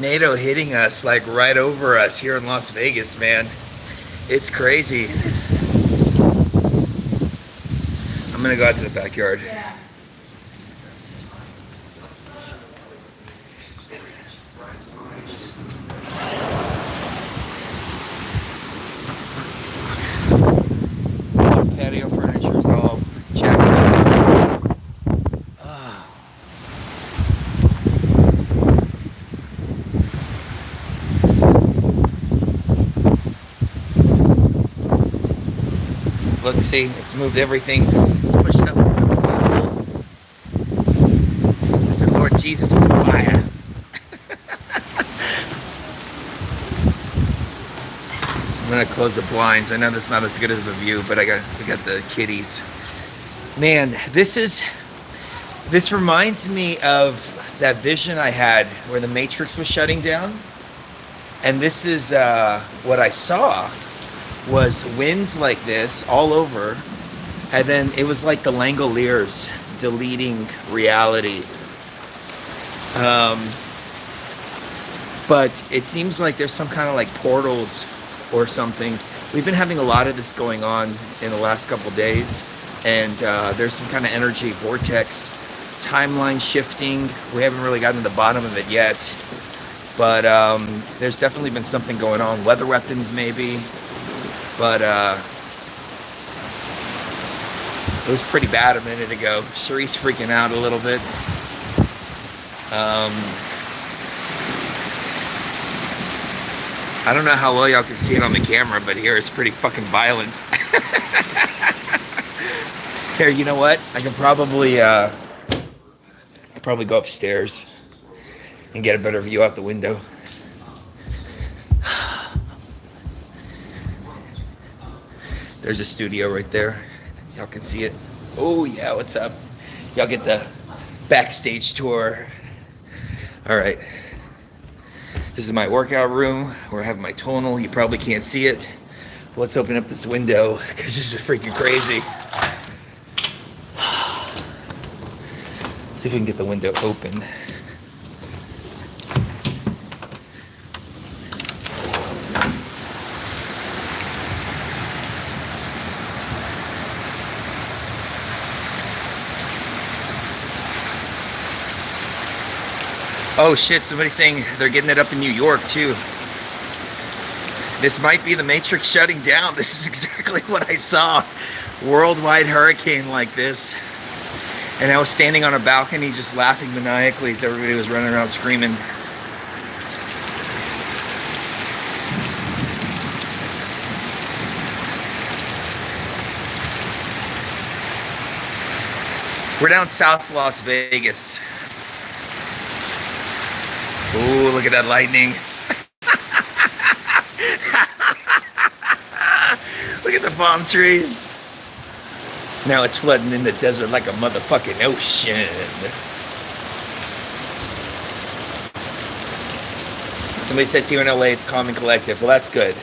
Tornado hitting us like right over us here in Las Vegas, man. It's crazy. I'm gonna go out to the backyard. Yeah. Patio furniture is all jacked up. Ah. Look, see, it's moved everything. It's pushed stuff over the wall. I said, Lord Jesus, it's a fire. I'm gonna close the blinds. I know that's not as good as the view, but we got the kitties. Man, this reminds me of that vision I had where the Matrix was shutting down. And this is what I saw was winds like this all over, and then it was like the Langoliers deleting reality. But it seems like there's some kind of like portals or something. We've been having a lot of this going on in the last couple days, and there's some kind of energy vortex, timeline shifting. We haven't really gotten to the bottom of it yet, but there's definitely been something going on. Weather weapons maybe, but it was pretty bad a minute ago. Cherie's freaking out a little bit. I don't know how well y'all can see it on the camera, but here it's pretty fucking violent. Here, you know what? I can probably go upstairs and get a better view out the window. There's a studio right there. Y'all can see it. Oh yeah, what's up? Y'all get the backstage tour. All right. This is my workout room where I have my tonal. You probably can't see it. Let's open up this window because this is freaking crazy. See if we can get the window open. Oh shit, somebody's saying they're getting it up in New York too. This might be the Matrix shutting down. This is exactly what I saw. Worldwide hurricane like this. And I was standing on a balcony just laughing maniacally as everybody was running around screaming. We're down South Las Vegas. Ooh, look at that lightning. Look at the palm trees. Now it's flooding in the desert like a motherfucking ocean. Somebody says here in LA it's calm and collective. Well, that's good.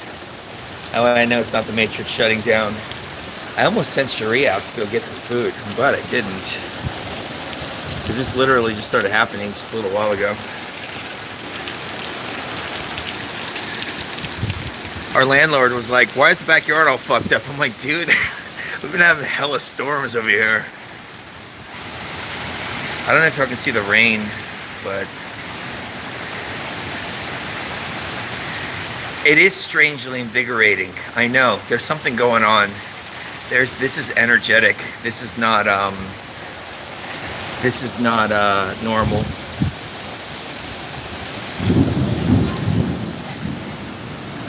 I know it's not the Matrix shutting down. I almost sent Cherie out to go get some food. I'm glad I didn't. Because this literally just started happening just a little while ago. Our landlord was like, why is the backyard all fucked up? I'm like, dude, we've been having hella storms over here. I don't know if y'all can see the rain, but it is strangely invigorating. I know, there's something going on. This is energetic. This is not normal.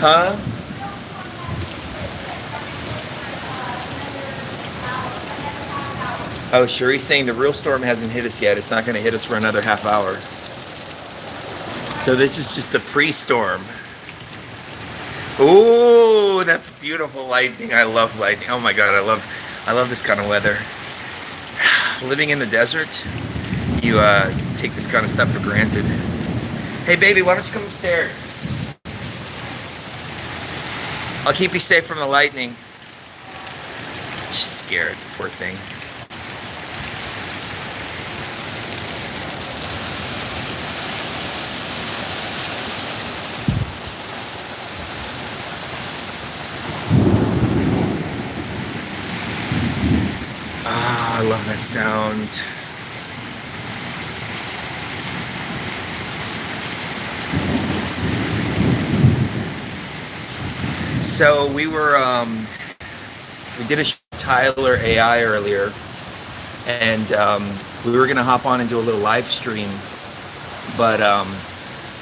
Huh? Oh, Cherie's saying the real storm hasn't hit us yet. It's not going to hit us for another half hour. So this is just the pre-storm. Ooh, that's beautiful lightning. I love lightning. Oh my God, I love this kind of weather. Living in the desert, you take this kind of stuff for granted. Hey baby, why don't you come upstairs? I'll keep you safe from the lightning. She's scared, poor thing. I love that sound. So we did a Tyler AI earlier, and we were gonna hop on and do a little live stream, but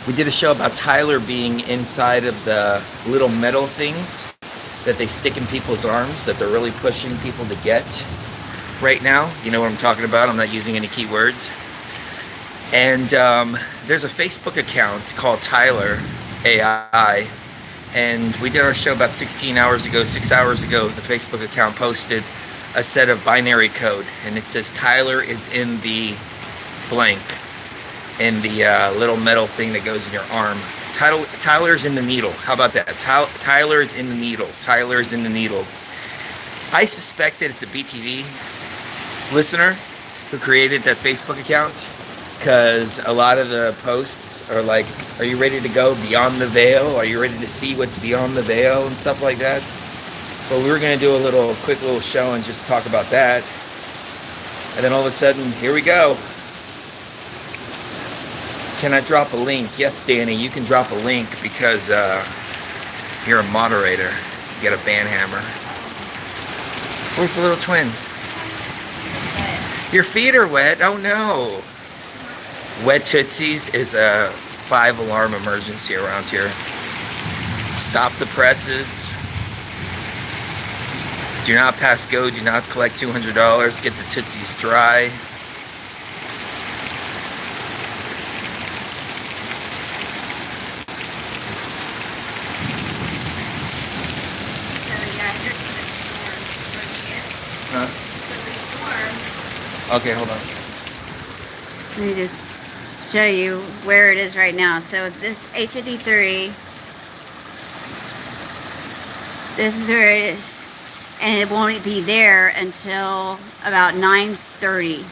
we did a show about Tyler being inside of the little metal things that they stick in people's arms that they're really pushing people to get right now. You know what I'm talking about? I'm not using any keywords. And there's a Facebook account called Tyler AI, and we did our show about 16 hours ago. 6 hours ago, the Facebook account posted a set of binary code, and it says Tyler is in the blank, in the little metal thing that goes in your arm. Tyler's in the needle. How about that? Tyler's in the needle. Tyler's in the needle. I suspect that it's a BTV listener who created that Facebook account, because a lot of the posts are like, are you ready to go beyond the veil? Are you ready to see what's beyond the veil and stuff like that? But we were going to do a quick little show and just talk about that. And then all of a sudden, here we go. Can I drop a link? Yes, Danny, you can drop a link because you're a moderator. You got a band hammer. Where's the little twin? Your feet are wet. Oh no. Wet Tootsies is a 5-alarm emergency around here. Stop the presses. Do not pass go. Do not collect $200. Get the Tootsies dry. Huh? Okay, hold on. Let me just show you where it is right now. So this 853, this is where it is, and it won't be there until about 9:30.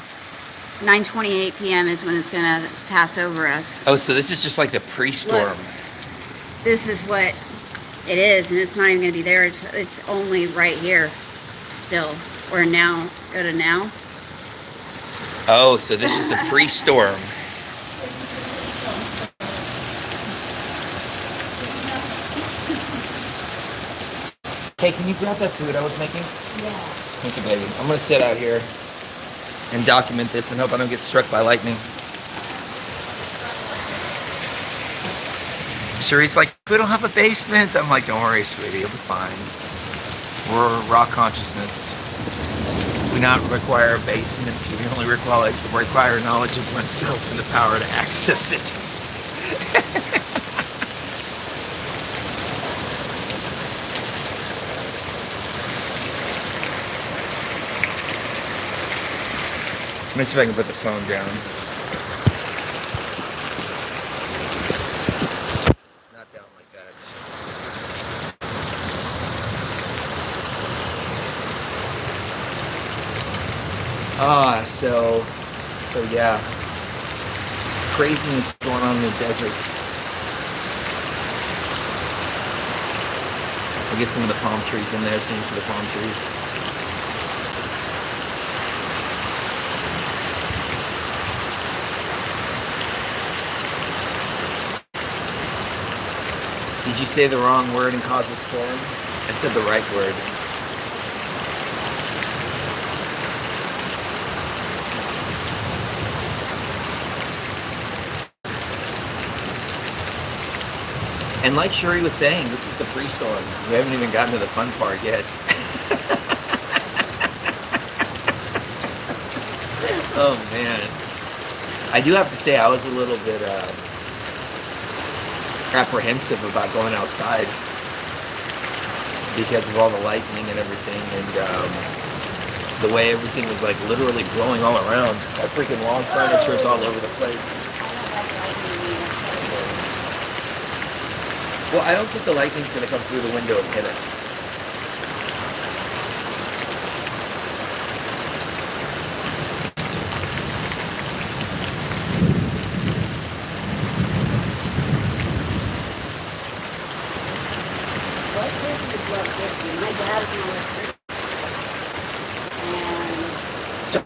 9:28 p.m. is when it's going to pass over us. Oh, so this is just like the pre-storm. Look, this is what it is, and it's not even going to be there. It's only right here still. Or now. Go to now. Oh, so this is the pre-storm. Hey, can you grab that food I was making? Yeah. Thank you, baby. I'm going to sit out here and document this and hope I don't get struck by lightning. Cherie's like, we don't have a basement. I'm like, don't worry, sweetie. You'll be fine. We're raw consciousness. We not require a basement. We only require knowledge of oneself and the power to access it. Let me see if I can put the phone down. Not down like that. So yeah. Craziness going on in the desert. We'll get some of the palm trees in there, scenes of the palm trees. Did you say the wrong word and cause a storm? I said the right word. And like Shuri was saying, this is the pre-storm. We haven't even gotten to the fun part yet. Oh man. I do have to say I was a little bit apprehensive about going outside because of all the lightning and everything, and the way everything was like literally blowing all around. That freaking lawn furniture is all over the place. Well, I don't think the lightning's going to come through the window and hit us. My dad's an electrician. And So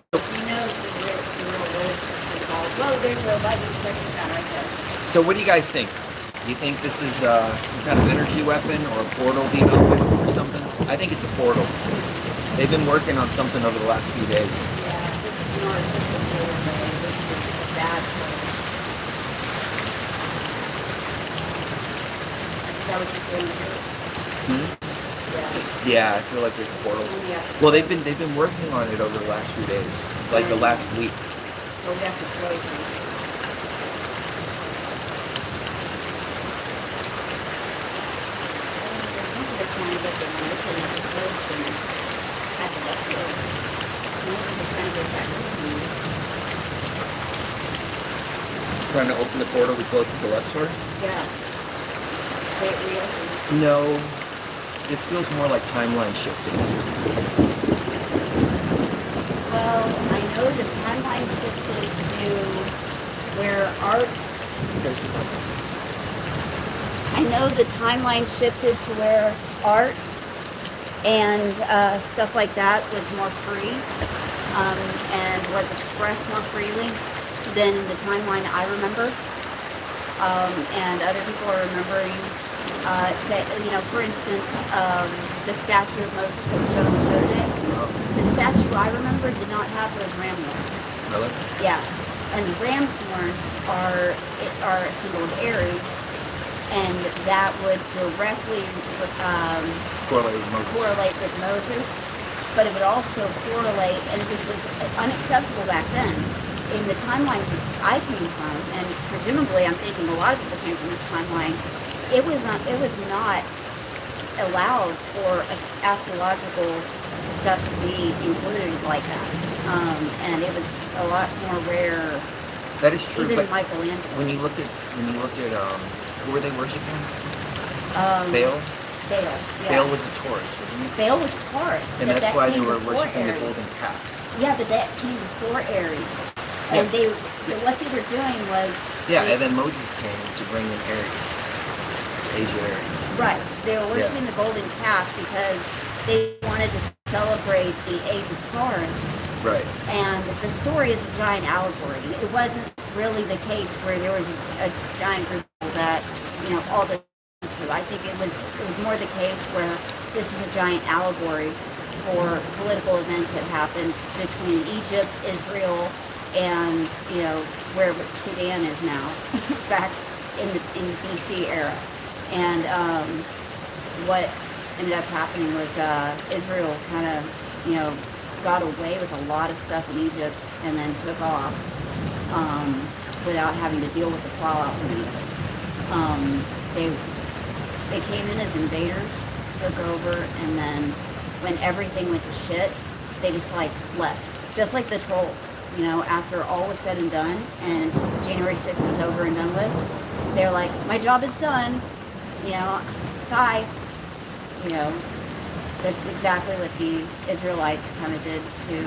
by the inspection center right there. So what do you guys think? Do you think this is some kind of energy weapon or a portal being opened or something? I think it's a portal. They've been working on something over the last few days. Yeah, this is an artificial doorway. This is bad. That was just going to Yeah, I feel like there's a portal. Yeah. Well, they've been working on it over the last few days, like the last week. Well, we have to close it. Trying to open the portal we closed at the Luxor? Yeah. Wait, reopen. No, this feels more like timeline shifting. Well, I know the timeline shifted to where art. I know the timeline shifted to where art and stuff like that was more free and was expressed more freely than the timeline I remember. And other people are remembering, say, you know, for instance, the statue of Moses that was shown on the show today. The statue I remember did not have those ram horns. Really? Yeah, and ram's horns are a symbol of Aries, and that would directly correlate with Moses, but it would also correlate, and it was unacceptable back then. In the timeline I came from, and presumably I'm thinking a lot of people came from this timeline, it was not allowed for astrological stuff to be included like that, and it was a lot more rare. That is true. Even But Michelangelo. when you look at who were they worshiping? Baal. Baal. Yeah. Baal was a Taurus, wasn't he? Baal was Taurus. And but that's that why they came were before worshiping the Aries. golden calf. Yeah, but that came before Aries. Yeah. And what they were doing was... Yeah, they- and then Moses came to bring in Aries. Asia Aries. Right. They were worshiping the golden calf because they wanted to celebrate the age of Taurus. Right. And the story is a giant allegory. It wasn't really the case where there was a giant group that, you know, all the... I think it was more the case where this is a giant allegory for political events that happened between Egypt, Israel, and, you know, where Sudan is now, back in the BC era. And what ended up happening was Israel kind of, you know, got away with a lot of stuff in Egypt and then took off without having to deal with the fallout from it. They came in as invaders, took over, and then when everything went to shit, they just like left. Just like the trolls, you know, after all was said and done and January 6th was over and done with, they're like, my job is done, you know, bye. You know, that's exactly what the Israelites kind of did to,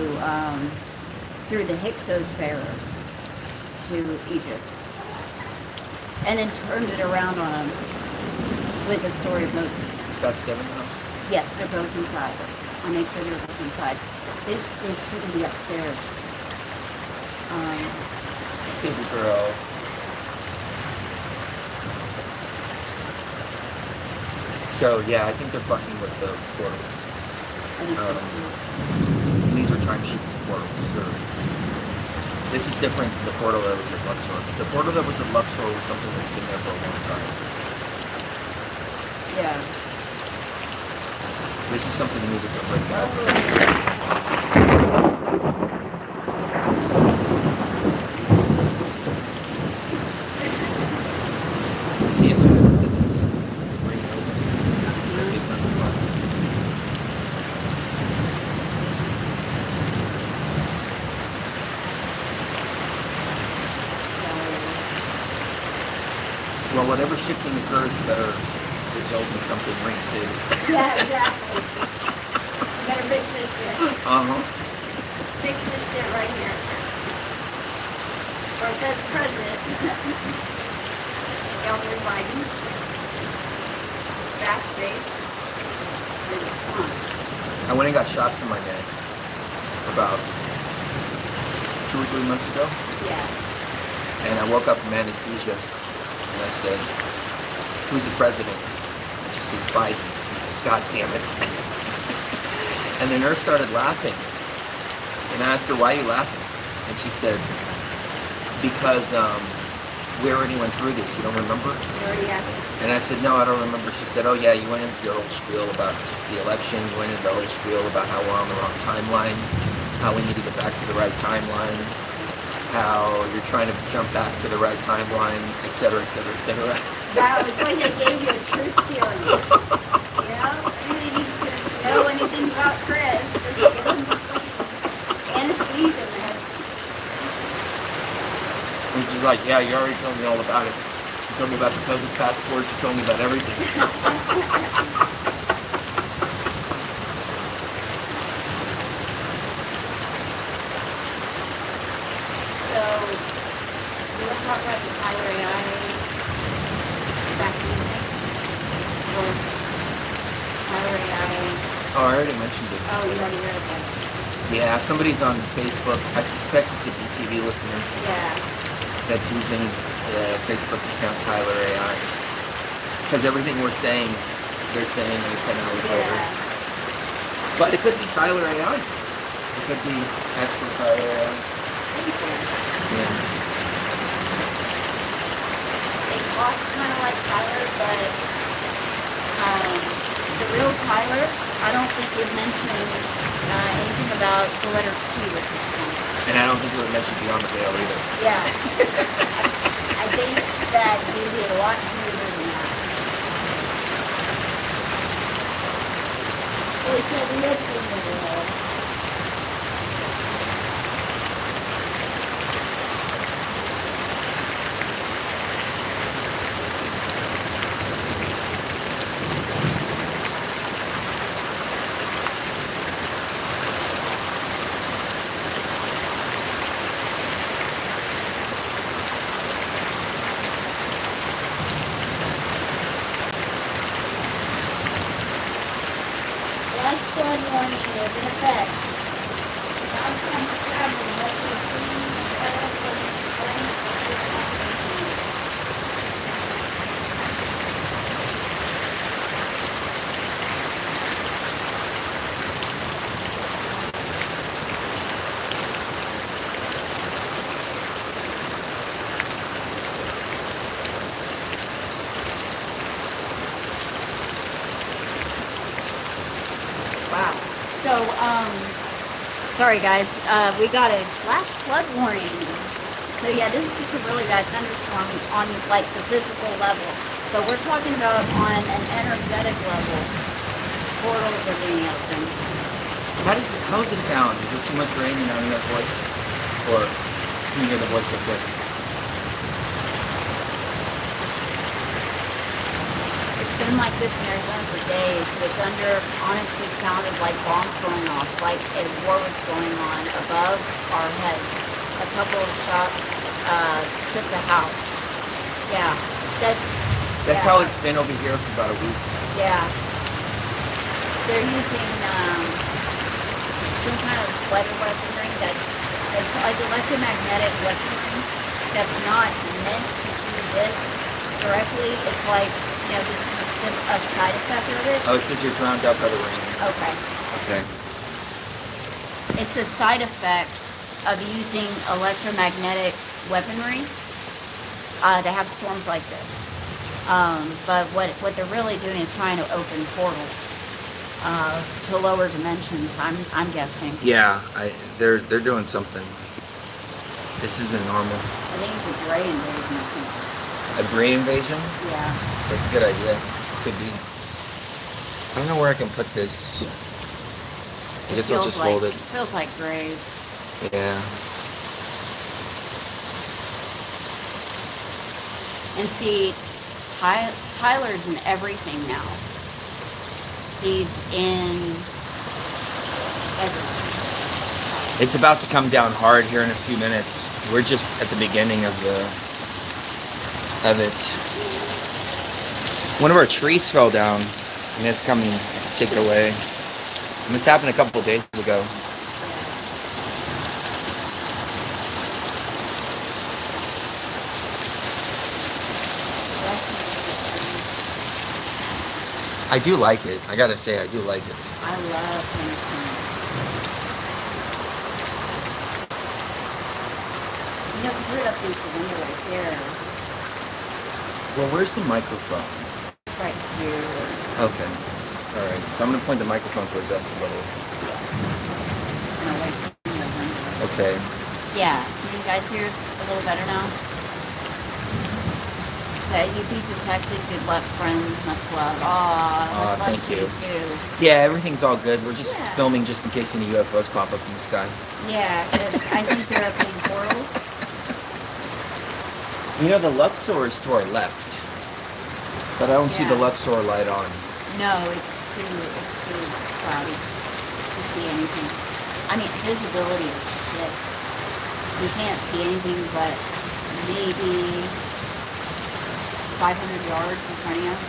through the Hyksos pharaohs to Egypt. And then turned it around on them with the story of Moses. Is Pastor Kevin in the house? Yes, they're both inside. I'll make sure they're both inside. They shouldn't be upstairs. Baby girl. So yeah, I think they're fucking with the portals. I think so too. And these are timesheet portals. This is different than the portal that was at Luxor. The portal that was at Luxor was something that's been there for a long time. Yeah. This is something new that they're breaking out. See, as soon as I said this is something they're breaking open, they've done the fun. Well, whatever shifting occurs, the better result in something reinstated. Yeah, exactly. You better fix this shit. Uh-huh. Fix this shit right here. Or it says president. Elder Biden. Backspace. And font. I went and got shots in my neck about 2 or 3 months ago. Yeah. And I woke up from anesthesia, and I said, "Who's the president?" And she says, "Biden." I said, "God damn it." And the nurse started laughing. And I asked her, "Why are you laughing?" And she said, "Because we already went through this. You don't remember?" You already asked. And I said, "No, I don't remember." She said, "Oh yeah, you went into your whole spiel about the election. You went into the whole spiel about how we're on the wrong timeline, how we need to get back to the right timeline, how you're trying to jump back to the right timeline, et cetera, et cetera, et cetera." That was when they gave you a truth serum. You know, anybody needs to know anything about Chris, just give him anesthesia meds. And she's like, "Yeah, you already told me all about it. You told me about the COVID passport. You told me about everything." So, you want to talk about the Tyler AI vaccine thing? Or Tyler AI? Oh, I already mentioned it. Oh, you already read about it. Yeah, somebody's on Facebook. I suspect it's a BTV listener Yeah. that's using the Facebook account Tyler AI. Because everything we're saying, they're saying in 10 hours over. Yeah. But it could be Tyler AI. It could be actual Tyler AI. Yeah. They talk kind of like Tyler, but the real Tyler, I don't think would mention anything about the letter Q at this point. And I don't think it would mention Beyond the Veil either. Yeah. I think that you did a lot smoother than that. So he said lifting the world. Last flood warning is in effect. Non-time travel must be seen federal Wow. So, sorry guys, we got a flash flood warning. So yeah, this is just a really bad thunderstorm on like the physical level. But we're talking about on an energetic level. Portals are being opened. How does it sound? Is there too much rain in that voice? Or can you hear the voice okay? It's been like this in Arizona for days. The thunder honestly sounded like bombs going off, like a war was going on above our heads. A couple of shots took the house. Yeah, that's That's yeah. how it's been over here for about a week. Yeah. They're using some kind of weather weaponry it's like electromagnetic weaponry that's not meant to do this directly. It's like, this is a side effect of it. Oh, it says you're drowned out by the rain. Okay. Okay. It's a side effect of using electromagnetic weaponry to have storms like this. But what they're really doing is trying to open portals to lower dimensions. I'm guessing. Yeah, they're doing something. This isn't normal. I think it's a gray invasion or something. A gray invasion? Yeah. That's a good idea. Could be. I don't know where I can put this. I guess I'll just hold it. Feels like grays. Yeah. And see, Tyler's in everything now. He's in everything. It's about to come down hard here in a few minutes. We're just at the beginning of it. One of our trees fell down, and it's coming to take it away. And it's happened a couple of days ago. I do like it. I gotta say, I do like it. I love honeycomb. You know, put it up against the window right there. Well, where's the microphone? It's right here. Okay. All right. So I'm gonna point the microphone towards us a little. No, away from the window. Okay. Yeah. Can you guys hear us a little better now? Okay, you be protected. Good luck, friends. Much love. Aw, much love thank to you you. too. Yeah, everything's all good. We're just Yeah. filming just in case any UFOs pop up in the sky. Yeah, because I think they're opening portals. You know, the Luxor is to our left, but I don't see the Yeah. Luxor light on. No, it's too cloudy to see anything. I mean, visibility is shit. We can't see anything but maybe 500 yards in front of us.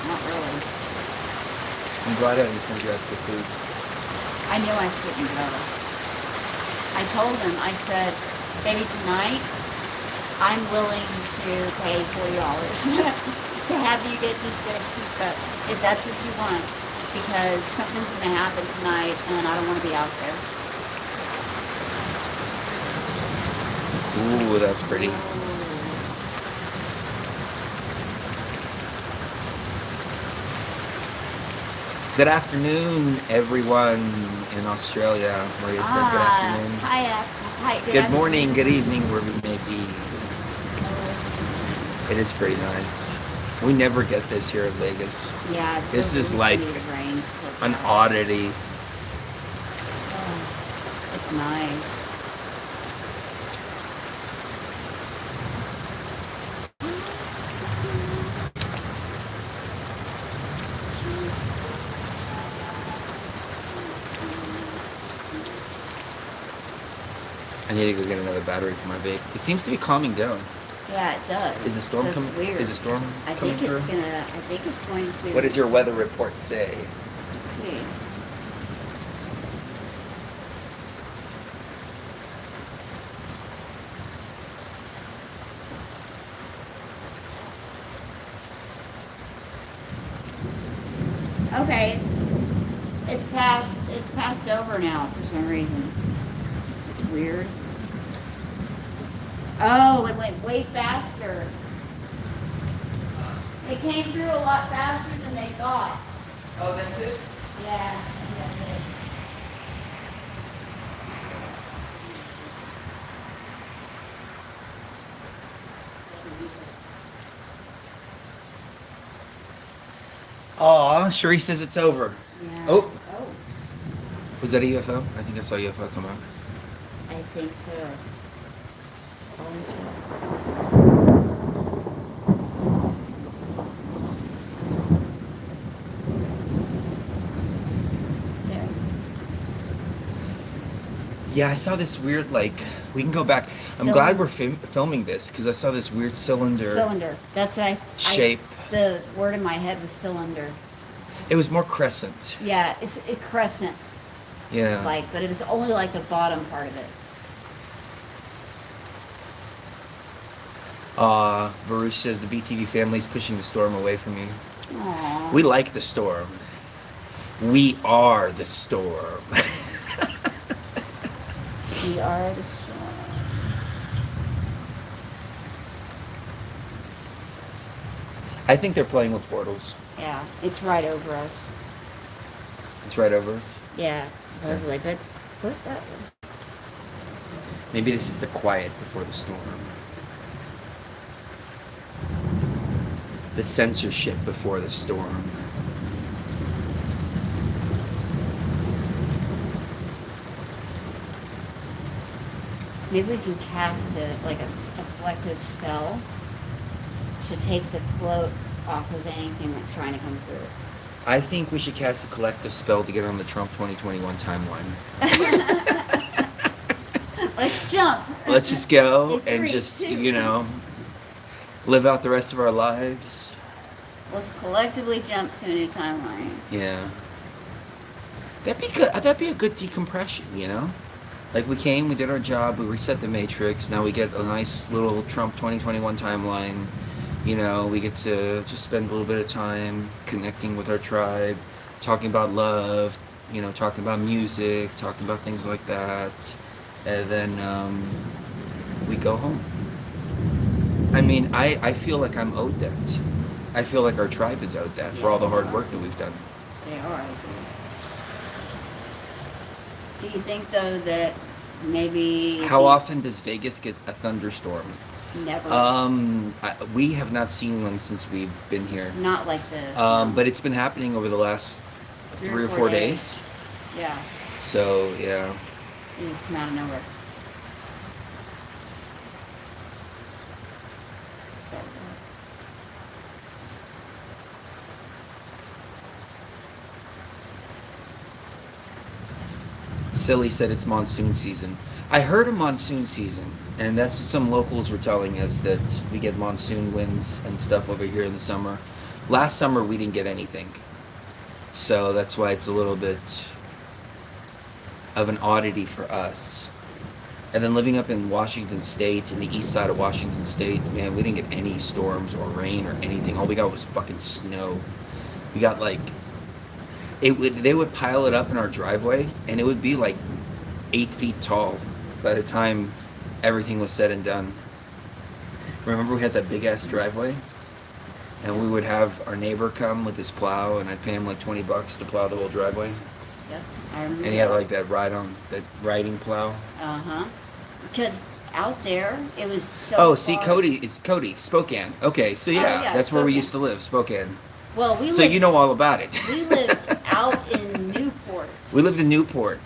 Not really. I'm glad I didn't send you out to the food. I knew I shouldn't go. I told him, I said, baby, tonight, I'm willing to pay $40 to have you get deep dish pizza, if that's what you want, because something's going to happen tonight, and I don't want to be out there. Ooh, that's pretty. Good afternoon, everyone in Australia. Maria said good afternoon. Hi, Good morning, good evening, wherever you may be. It is pretty nice. We never get this here in Vegas. Yeah, This is it like rains so an bad. oddity. Oh, it's nice. I need to go get another battery for my vape. It seems to be calming down. Yeah, it does. Is the storm That's coming? weird. Is the storm I coming think through? it's gonna. I think it's going to. What does your weather report say? Let's see. Okay, it's passed over now for some reason. It's weird. Oh, it went way faster. It came through a lot faster than they thought. Oh, that's it? Yeah, I think that's it. Aw, Cherie says it's over. Yeah. Oh. Oh, Was that a UFO? I think I saw a UFO come out. I think so. Holy shit. There. Yeah, I saw this weird, we can go back. I'm glad we're filming this because I saw this weird cylinder. Cylinder. That's what Shape. The word in my head was cylinder. It was more crescent. Yeah, it's a crescent, Yeah. but it was only like the bottom part of it. Varush says the BTV family is pushing the storm away from you. Aww. We like the storm. We are the storm. We are the storm. I think they're playing with portals. Yeah, it's right over us. It's right over us. Yeah, supposedly, but what that? Maybe this is the quiet before the storm. The censorship before the storm. Maybe we can cast a collective spell to take the cloak off of anything that's trying to come through. I think we should cast a collective spell to get on the Trump 2021 timeline. Let's jump. Let's just go In and 3, just, 2. live out the rest of our lives. Let's collectively jump to a new timeline. Yeah. That'd be good. That'd be a good decompression, you know? Like we came, we did our job, we reset the matrix. Now we get a nice little Trump 2021 timeline. You know, we get to just spend a little bit of time connecting with our tribe, talking about love, you know, talking about music, talking about things like that. And then we go home. I mean, I feel like I'm owed that. I feel like our tribe is owed that for all the hard work that we've done. They are. Do you think though that maybe How often does Vegas get a thunderstorm? never We have not seen one since we've been here. not like this? No. But it's been happening over the last 3 or 4 days. Yeah, So yeah. it just come out of nowhere. So, Silly said it's monsoon season. I heard a monsoon season, and that's what some locals were telling us, that we get monsoon winds and stuff over here in the summer. Last summer we didn't get anything. So that's why it's a little bit of an oddity for us. And then living up in Washington State, in the east side of Washington State, man, we didn't get any storms or rain or anything. All we got was fucking snow. We got like, they would pile it up in our driveway, and it would be like 8 feet tall by the time everything was said and done. Remember we had that big ass driveway? And we would have our neighbor come with his plow, and I'd pay him like $20 to plow the whole driveway. yeah, I remember. And he had like that riding plow. Uh-huh. Because out there, it was so Oh, see, far- Cody, Spokane. Okay, so yeah, yeah, that's where we Spokane. used to live, Spokane. Well, we So lived, you know all about it. we lived out in Newport, We lived in Newport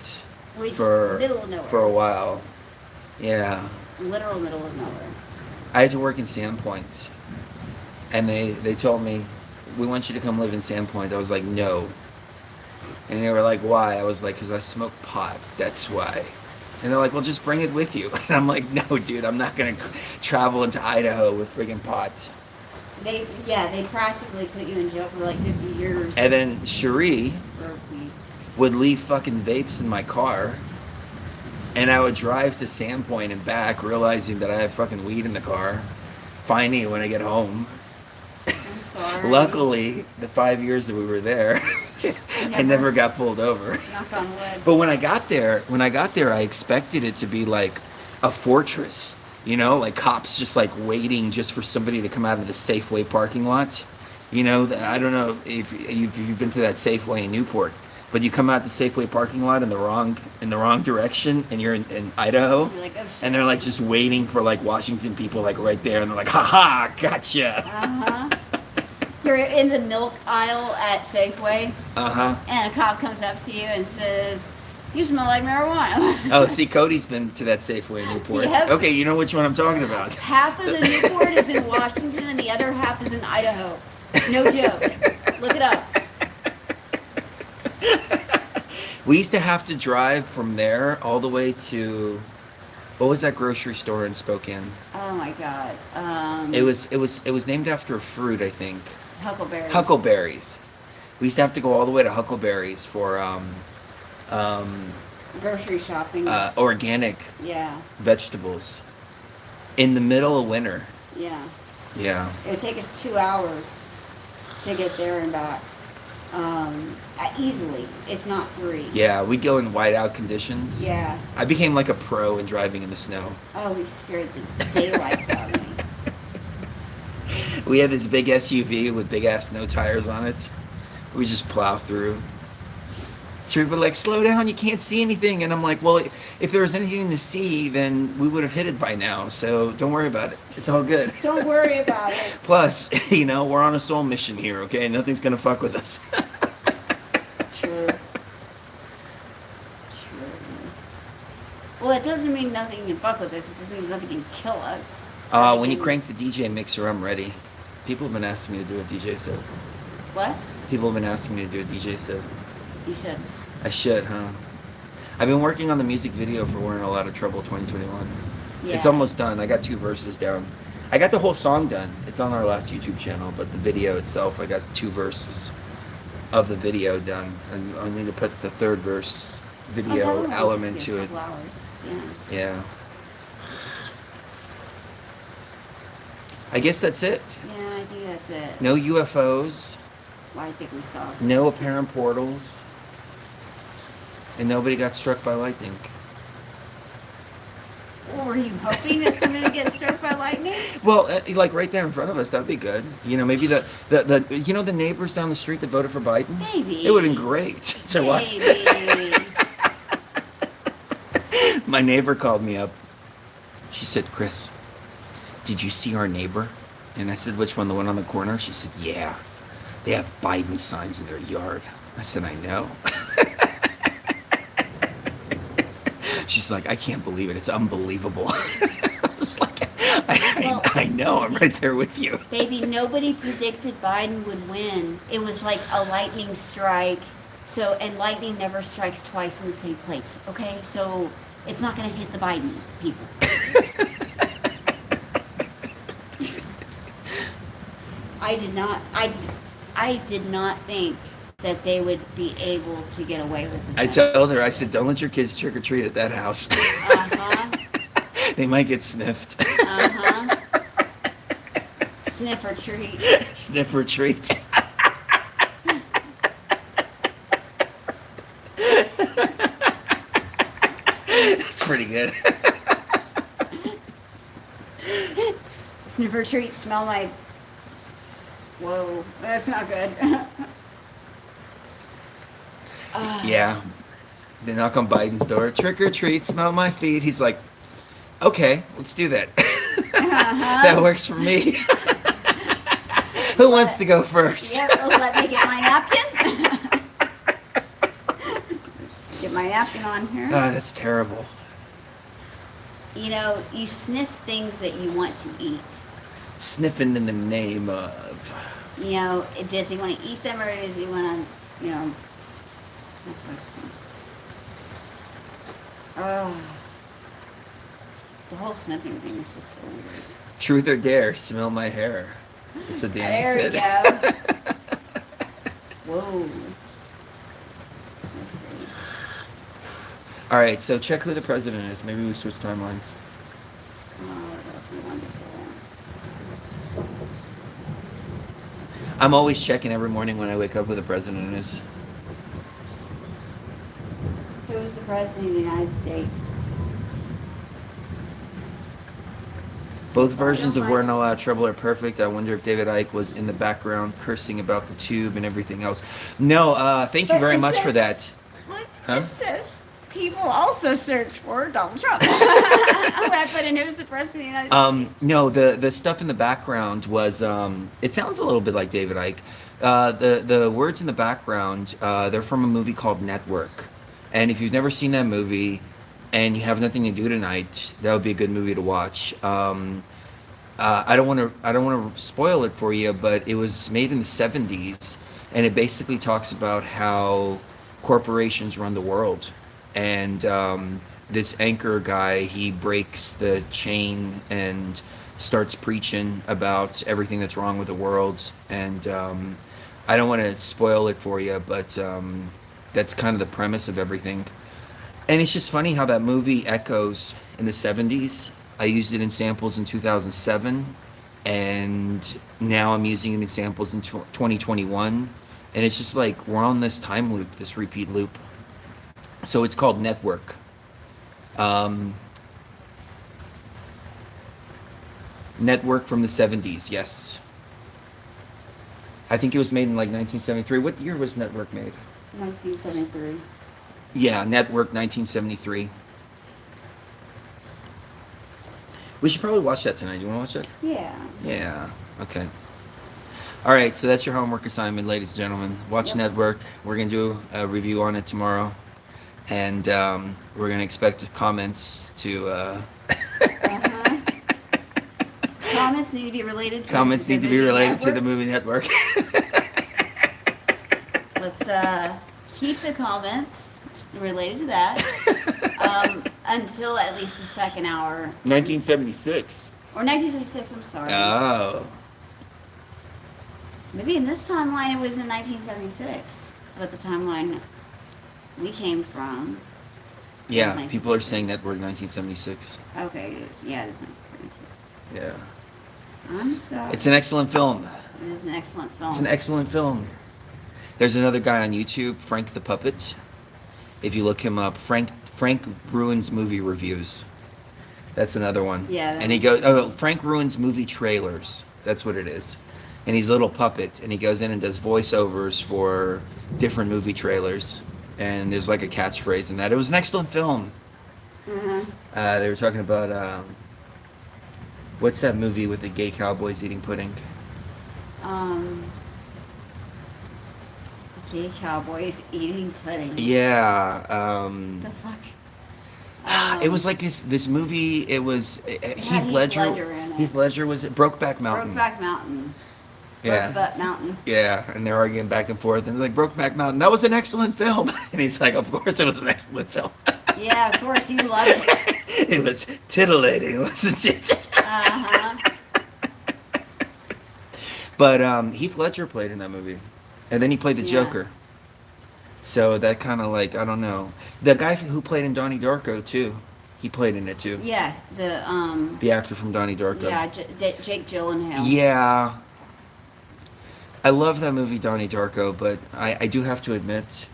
which for middle of nowhere. for a while. Yeah, Literal middle of nowhere. I had to work in Sandpoint, and they told me, we want you to come live in Sandpoint. I was like, no. And they were like, why? I was like, because I smoke pot. That's why. And they're like, well, just bring it with you. And I'm like, no, dude, I'm not gonna travel into Idaho with friggin' pot. They practically put you in jail for like 50 years. And then Cherie for weed. would leave fucking vapes in my car, and I would drive to Sandpoint and back, realizing that I have fucking weed in the car, finding it when I get home. I'm sorry. Luckily, the 5 years that we were there, I never got pulled over. Knock on wood. But when I got there, I expected it to be like a fortress, you know, like cops just like waiting just for somebody to come out of the Safeway parking lot. You know, I don't know if you've been to that Safeway in Newport, but you come out the Safeway parking lot in the wrong direction, and you're in Idaho, You're like, oh, shit. and they're like just waiting for like Washington people like right there, and they're like, haha, gotcha. Uh-huh. You're in the milk aisle at Safeway, Uh-huh. and a cop comes up to you and says, "You smell like marijuana." Oh, see, Cody's been to that Safeway in Newport. Yep. Okay, you know which one I'm talking about. Half of the Newport is in Washington, and the other half is in Idaho. No joke. Look it up. We used to have to drive from there all the way to, what was that grocery store in Spokane? Oh my God. It was named after a fruit, I think. Huckleberries. Huckleberries. We used to have to go all the way to Huckleberries for Grocery shopping. organic Yeah. vegetables in the middle of winter. Yeah. Yeah. It would take us 2 hours to get there and back. Easily, if not 3. Yeah, we'd go in whiteout conditions. Yeah. I became like a pro in driving in the snow. Oh, he scared the daylights out of me. We had this big SUV with big ass snow tires on it. We just plow through. So people were like, slow down, you can't see anything. And I'm like, well, if there was anything to see, then we would have hit it by now. So don't worry about it. It's all good. Don't worry about it. Plus, you know, we're on a soul mission here, okay? Nothing's going to fuck with us. True. True. Well, it doesn't mean nothing can fuck with us. It just means nothing can kill us. When you crank the DJ mixer, I'm ready. People have been asking me to do a DJ set. What? People have been asking me to do a DJ set. You should. I should, huh? I've been working on the music video for We're in a Lot of Trouble 2021. Yeah. It's almost done. I got 2 verses down. I got the whole song done. It's on our last YouTube channel, but the video itself, I got 2 verses of the video done. And I need to put the 3rd verse video element to it. Hours. Yeah. Yeah. I guess that's it. Yeah, I think that's it. No UFOs, Well, I think we saw. no apparent portals, and nobody got struck by lightning. Well, were you hoping that somebody would get struck by lightning? Well, like right there in front of us, that'd be good. You know, maybe the the neighbors down the street that voted for Biden. Maybe. It would have been great to watch. Maybe. My neighbor called me up. She said, "Chris, did you see our neighbor?" And I said, "Which one? The one on the corner?" She said, "Yeah. They have Biden signs in their yard." I said, "I know." She's like, "I can't believe it. It's unbelievable." I was like, I know. I'm right there with you. Baby, nobody predicted Biden would win. It was like a lightning strike. So, and lightning never strikes twice in the same place. Okay, so it's not going to hit the Biden people. I did not think that they would be able to get away with it. I told her, I said, "Don't let your kids trick or treat at that house. Uh-huh. They might get sniffed." Uh-huh. Sniff or treat. Sniff or treat. That's pretty good. Sniff or treat, smell my... Whoa, that's not good. Yeah. They knock on Biden's door. "Trick or treat, smell my feet." He's like, "Okay, let's do that." That works for me. Who wants to go first? Yeah, let me get my napkin. Get my napkin on here. Ah, that's terrible. You know, you sniff things that you want to eat. Sniffing in the name of... You know, does he want to eat them or does he want to, you know... Oh. The whole sniffing thing is just so weird. Truth or dare, smell my hair. That's what Danny There said. we go. Whoa. That's great. All right, so check who the president is. Maybe we switch timelines. Oh, that would be wonderful. I'm always checking every morning when I wake up who the president is. Who is the president of the United States? Both versions of We're Not Allowed Trouble are perfect. I wonder if David Icke was in the background cursing about the tube and everything else. No, thank you But very it much says- for that. Look, Huh? it says people also search for Donald Trump. When I put in who's the president of the United States. No, the stuff in the background was, it sounds a little bit like David Icke. The words in the background, they're from a movie called Network. And if you've never seen that movie and you have nothing to do tonight, that would be a good movie to watch. I don't want to spoil it for you, but it was made in the 70s, and it basically talks about how corporations run the world. And this anchor guy, he breaks the chain and starts preaching about everything that's wrong with the world. And I don't want to spoil it for you, but that's kind of the premise of everything. And it's just funny how that movie echoes in the 70s. I used it in samples in 2007, and now I'm using it in samples in 2021. And it's just like we're on this time loop, this repeat loop. So it's called Network. Network from the 70s, yes. I think it was made in like 1973. What year was Network made? 1973. Yeah, Network 1973. We should probably watch that tonight. You want to watch it? Yeah. Yeah. Okay. All right. So that's your homework assignment, ladies and gentlemen. Watch Yep. Network. We're gonna do a review on it tomorrow, and we're gonna expect comments to. Uh-huh. Comments need to be related to Comments the need to be movie related to the Network. movie Network. Let's keep the comments related to that until at least the second hour. 1976. Or 1976, I'm sorry. Oh. Maybe in this timeline it was in 1976, but the timeline we came from Yeah, It's people are saying Network 1976. Okay, yeah, it is 1976. Yeah. I'm sorry. It's an excellent film. It is an excellent film. It's an excellent film. There's another guy on YouTube, Frank the Puppet. If you look him up, Frank ruins movie reviews. That's another one. Yeah, that And he one. goes, oh, Frank ruins movie trailers. That's what it is. And he's a little puppet, and he goes in and does voiceovers for different movie trailers. And there's like a catchphrase in that. It was an excellent film. Mm-hmm. They were talking about what's that movie with the gay cowboys eating pudding? Gay cowboys eating pudding. Yeah. The fuck? It was like this movie. It was Heath Heath Ledger. Ledger in it. Heath Ledger was it Brokeback Mountain. Brokeback Mountain. Yeah. Brokeback Mountain. Yeah, and they're arguing back and forth, and they're like, Brokeback Mountain, that was an excellent film. And he's like, of course it was an excellent film. Yeah, of course you love it. It was titillating, wasn't it? Uh-huh. But Heath Ledger played in that movie, and then he played the Yeah. Joker. So that kind of like, I don't know. The guy who played in Donnie Darko too, he played in it too. Yeah, The actor from Donnie Darko. yeah, Jake Gyllenhaal. Yeah. I love that movie, Donnie Darko, but I do have to admit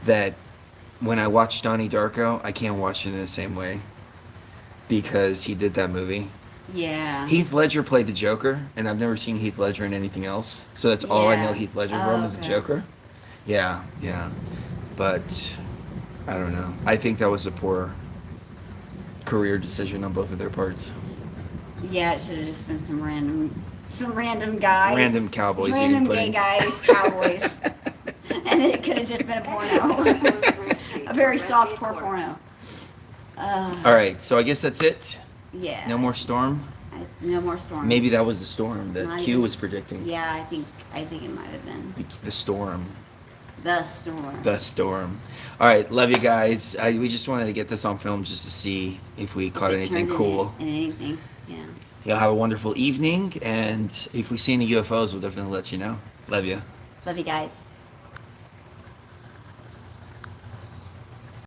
that when I watch Donnie Darko, I can't watch it in the same way because he did that movie. Yeah. Heath Ledger played the Joker, and I've never seen Heath Ledger in anything else, so that's all I know Yeah. Heath Ledger Oh, from is the okay. Joker. Yeah, yeah. But I don't know. I think that was a poor career decision on both of their parts. Yeah, it should have just been some random guys. Random cowboys Random eating pudding. gay guys, cowboys. And it could have just been a porno. A very soft core porno. All right, so I guess that's it. Yeah. No more storm. No more storm. Maybe that was the storm that Might Q have- was predicting. Yeah, I think it might have been The storm. the storm. The storm. All right, love you guys. We just wanted to get this on film just to see if we caught It anything turned cool. in anything. Yeah. Y'all have a wonderful evening, and if we see any UFOs, we'll definitely let you know. Love you. Love you guys.